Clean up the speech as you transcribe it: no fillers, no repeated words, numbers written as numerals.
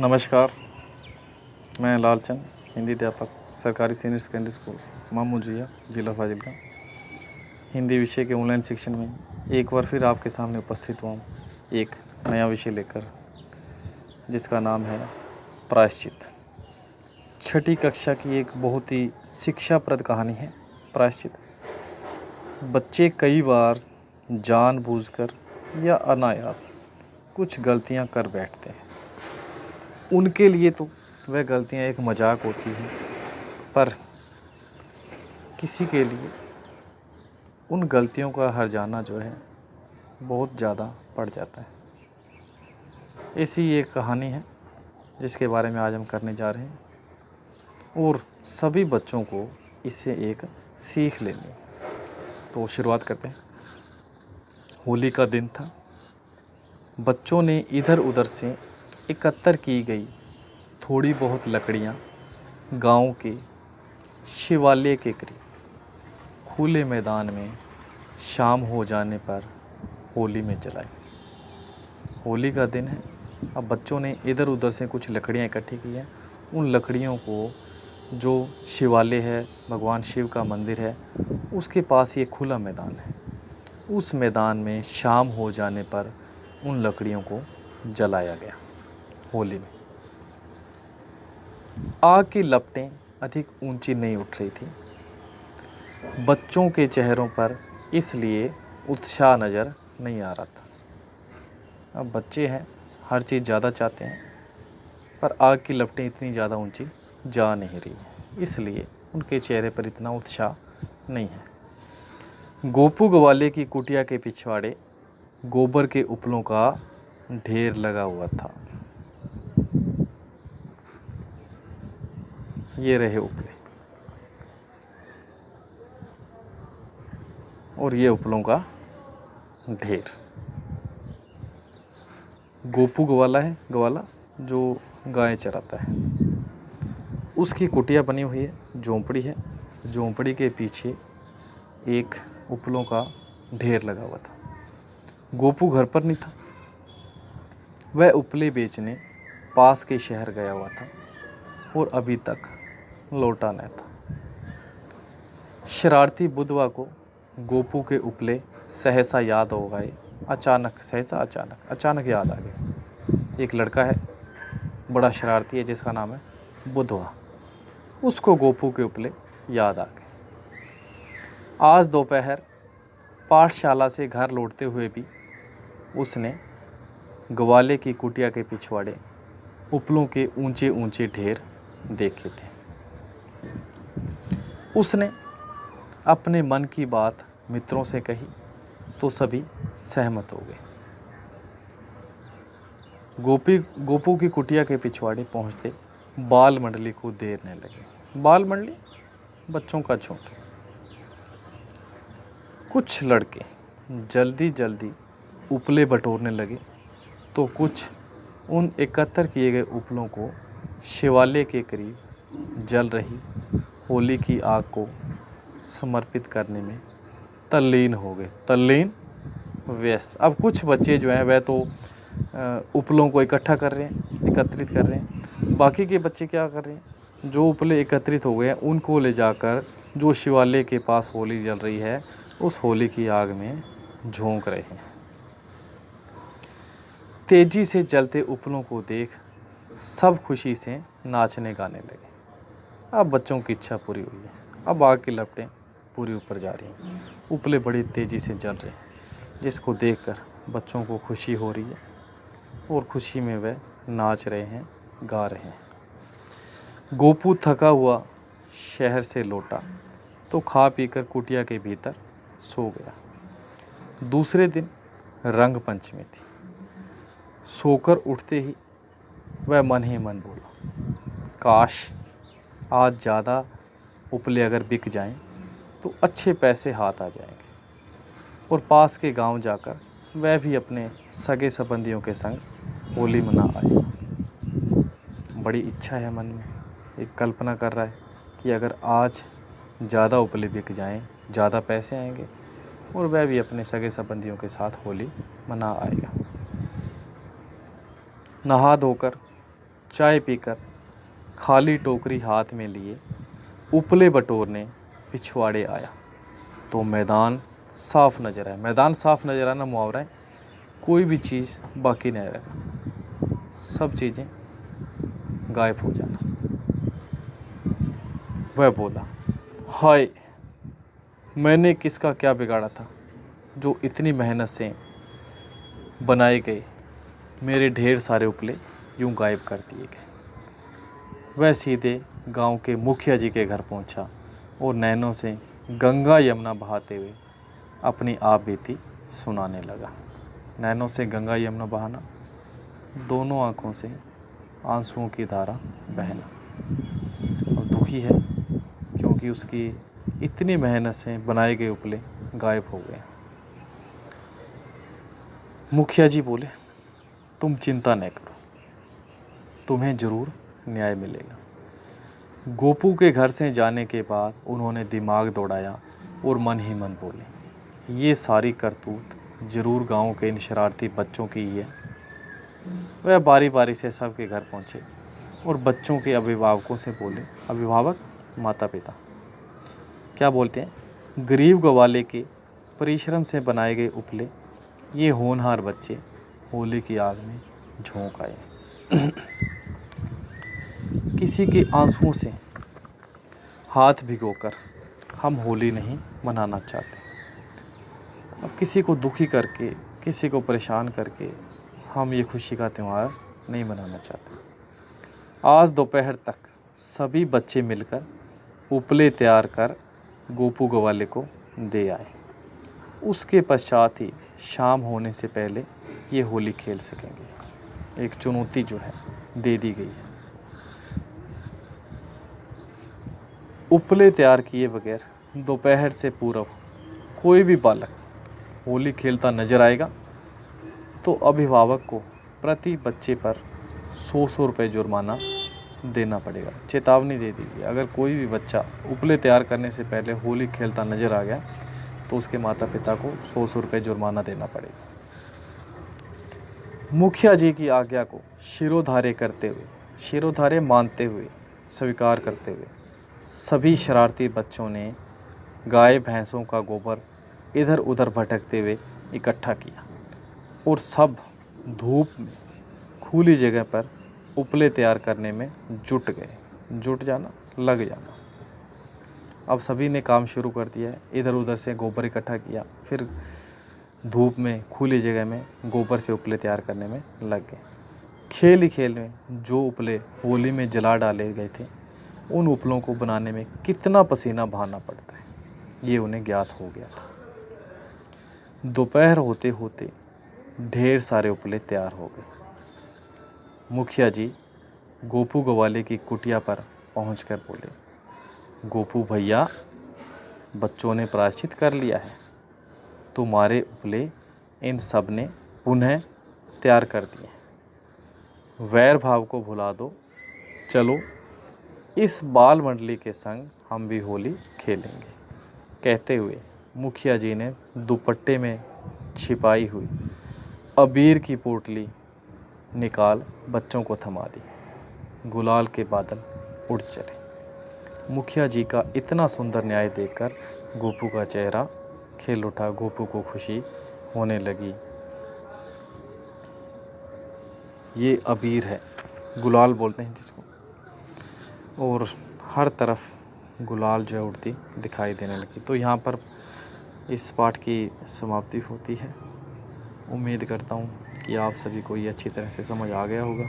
नमस्कार। मैं लालचंद, हिंदी अध्यापक, सरकारी सीनियर सेकेंडरी स्कूल मामूजिया, जिला फाजिलका। हिंदी विषय के ऑनलाइन शिक्षण में एक बार फिर आपके सामने उपस्थित हुआ हूँ एक नया विषय लेकर, जिसका नाम है प्रायश्चित। छठी कक्षा की एक बहुत ही शिक्षाप्रद कहानी है प्रायश्चित। बच्चे कई बार जानबूझकर या अनायास कुछ गलतियाँ कर बैठते हैं। उनके लिए तो वह गलतियाँ एक मजाक होती हैं, पर किसी के लिए उन गलतियों का हर्जाना जो है बहुत ज़्यादा पड़ जाता है। ऐसी एक कहानी है जिसके बारे में आज हम करने जा रहे हैं, और सभी बच्चों को इससे एक सीख लेनी है। तो शुरुआत करते हैं। होली का दिन था। बच्चों ने इधर उधर से एकत्र की गई थोड़ी बहुत लकड़ियाँ गांव के शिवालय के करीब खुले मैदान में शाम हो जाने पर होली में जलाई। होली का दिन है। अब बच्चों ने इधर उधर से कुछ लकड़ियाँ इकट्ठी की हैं। उन लकड़ियों को, जो शिवालय है, भगवान शिव का मंदिर है, उसके पास ये खुला मैदान है, उस मैदान में शाम हो जाने पर उन लकड़ियों को जलाया गया। होली में आग की लपटें अधिक ऊंची नहीं उठ रही थी। बच्चों के चेहरों पर इसलिए उत्साह नज़र नहीं आ रहा था। अब बच्चे हैं, हर चीज़ ज़्यादा चाहते हैं, पर आग की लपटें इतनी ज़्यादा ऊंची जा नहीं रही है, इसलिए उनके चेहरे पर इतना उत्साह नहीं है। गोपू ग्वाले की कुटिया के पिछवाड़े गोबर के उपलों का ढेर लगा हुआ था। ये रहे उपले, और ये उपलों का ढेर। गोपू ग्वाला है, ग्वाला जो गाय चराता है, उसकी कुटिया बनी हुई है, झोंपड़ी है। झोंपड़ी के पीछे एक उपलों का ढेर लगा हुआ था। गोपू घर पर नहीं था। वह उपले बेचने पास के शहर गया हुआ था और अभी तक लौटा न था। शरारती बुधवा को गोपू के उपले सहसा याद हो गए। अचानक याद आ गया। एक लड़का है, बड़ा शरारती है, जिसका नाम है बुधवा। उसको गोपू के उपले याद आ गए। आज दोपहर पाठशाला से घर लौटते हुए भी उसने ग्वाले की कुटिया के पिछवाड़े उपलों के ऊंचे ऊंचे ढेर देखे थे। उसने अपने मन की बात मित्रों से कही तो सभी सहमत हो गए। गोपू की कुटिया के पिछवाड़े पहुंचते बाल मंडली को देरने लगे। बाल मंडली, बच्चों का झुंड। कुछ लड़के जल्दी जल्दी उपले बटोरने लगे तो कुछ उन एकत्र किए गए उपलों को शिवालय के करीब जल रही होली की आग को समर्पित करने में तल्लीन हो गए। तल्लीन, व्यस्त। अब कुछ बच्चे जो हैं वह तो उपलों को इकट्ठा कर रहे हैं, एकत्रित कर रहे हैं। बाकी के बच्चे क्या कर रहे हैं, जो उपले एकत्रित हो गए हैं उनको ले जाकर जो शिवालय के पास होली जल रही है उस होली की आग में झोंक रहे हैं। तेजी से जलते उपलों को देख सब खुशी से नाचने गाने लगे। अब बच्चों की इच्छा पूरी हुई है। अब आग की लपटें पूरी ऊपर जा रही हैं। उपले बड़ी तेज़ी से जल रहे हैं, जिसको देखकर बच्चों को खुशी हो रही है और खुशी में वह नाच रहे हैं, गा रहे हैं। गोपू थका हुआ शहर से लौटा तो खा पीकर कुटिया के भीतर सो गया। दूसरे दिन रंग पंचमी थी। सोकर उठते ही वह मन ही मन बोला, काश आज ज़्यादा उपले अगर बिक जाएं तो अच्छे पैसे हाथ आ जाएंगे और पास के गांव जाकर वह भी अपने सगे संबंधियों के संग होली मना आएगा। बड़ी इच्छा है मन में, एक कल्पना कर रहा है कि अगर आज ज़्यादा उपले बिक जाएं, ज़्यादा पैसे आएंगे और वह भी अपने सगे संबंधियों के साथ होली मना आएगा। नहा धोकर चाय पीकर खाली टोकरी हाथ में लिए उपले बटोरने पिछवाड़े आया तो मैदान साफ नजर आया। मैदान साफ नजर आना मुहावरा है, कोई भी चीज़ बाकी नहीं रहे, सब चीज़ें गायब हो जाना। वह बोला, हाय, मैंने किसका क्या बिगाड़ा था जो इतनी मेहनत से बनाए गए मेरे ढेर सारे उपले यूं गायब कर दिए गए। वह सीधे गांव के मुखिया जी के घर पहुंचा और नैनों से गंगा यमुना बहाते हुए अपनी आप बीती सुनाने लगा। नैनों से गंगा यमुना बहाना, दोनों आँखों से आंसुओं की धारा बहना। और दुखी है क्योंकि उसकी इतनी मेहनत से बनाए गए उपले गायब हो गए। मुखिया जी बोले, तुम चिंता न करो, तुम्हें ज़रूर न्याय मिलेगा। गोपू के घर से जाने के बाद उन्होंने दिमाग दौड़ाया और मन ही मन बोले, ये सारी करतूत ज़रूर गांव के इन शरारती बच्चों की ही है। वह बारी बारी से सबके घर पहुंचे और बच्चों के अभिभावकों से बोले, अभिभावक माता पिता क्या बोलते हैं, गरीब गवाले के परिश्रम से बनाए गए उपले ये होनहार बच्चे होली की आग में झोंक आए। किसी के आंसुओं से हाथ भिगोकर हम होली नहीं मनाना चाहते। अब किसी को दुखी करके, किसी को परेशान करके हम ये खुशी का त्यौहार नहीं मनाना चाहते। आज दोपहर तक सभी बच्चे मिलकर उपले तैयार कर गोपू गवाले को दे आए। उसके पश्चात ही शाम होने से पहले ये होली खेल सकेंगे। एक चुनौती जो है दे दी गई है। उपले तैयार किए बगैर दोपहर से पूर्व कोई भी बालक होली खेलता नजर आएगा तो अभिभावक को प्रति बच्चे पर 100 रुपये जुर्माना देना पड़ेगा। चेतावनी दे दी गई, अगर कोई भी बच्चा उपले तैयार करने से पहले होली खेलता नजर आ गया तो उसके माता पिता को 100 रुपये जुर्माना देना पड़ेगा। मुखिया जी की आज्ञा को शिरोधार्य करते हुए, शिरोधार्य मानते हुए, स्वीकार करते हुए सभी शरारती बच्चों ने गाय भैंसों का गोबर इधर उधर भटकते हुए इकट्ठा किया और सब धूप में खुली जगह पर उपले तैयार करने में जुट गए। जुट जाना, लग जाना। अब सभी ने काम शुरू कर दिया है। इधर उधर से गोबर इकट्ठा किया, फिर धूप में खुली जगह में गोबर से उपले तैयार करने में लग गए। खेल ही खेल में जो उपले होली में जला डाले गए थे उन उपलों को बनाने में कितना पसीना बहाना पड़ता है ये उन्हें ज्ञात हो गया था। दोपहर होते होते ढेर सारे उपले तैयार हो गए। मुखिया जी गोपू गवाले की कुटिया पर पहुंचकर बोले, गोपू भैया, बच्चों ने प्रायश्चित कर लिया है, तुम्हारे उपले इन सब ने पुनः तैयार कर दिए हैं। वैर भाव को भुला दो, चलो इस बाल मंडली के संग हम भी होली खेलेंगे। कहते हुए मुखिया जी ने दुपट्टे में छिपाई हुई अबीर की पोटली निकाल बच्चों को थमा दी। गुलाल के बादल उड़ चले। मुखिया जी का इतना सुंदर न्याय देखकर गोपू का चेहरा खिल उठा। गोपू को खुशी होने लगी। ये अबीर है, गुलाल बोलते हैं जिसको, और हर तरफ गुलाल जो है उड़ती दिखाई देने लगी। तो यहाँ पर इस पाठ की समाप्ति होती है। उम्मीद करता हूँ कि आप सभी को ये अच्छी तरह से समझ आ गया होगा।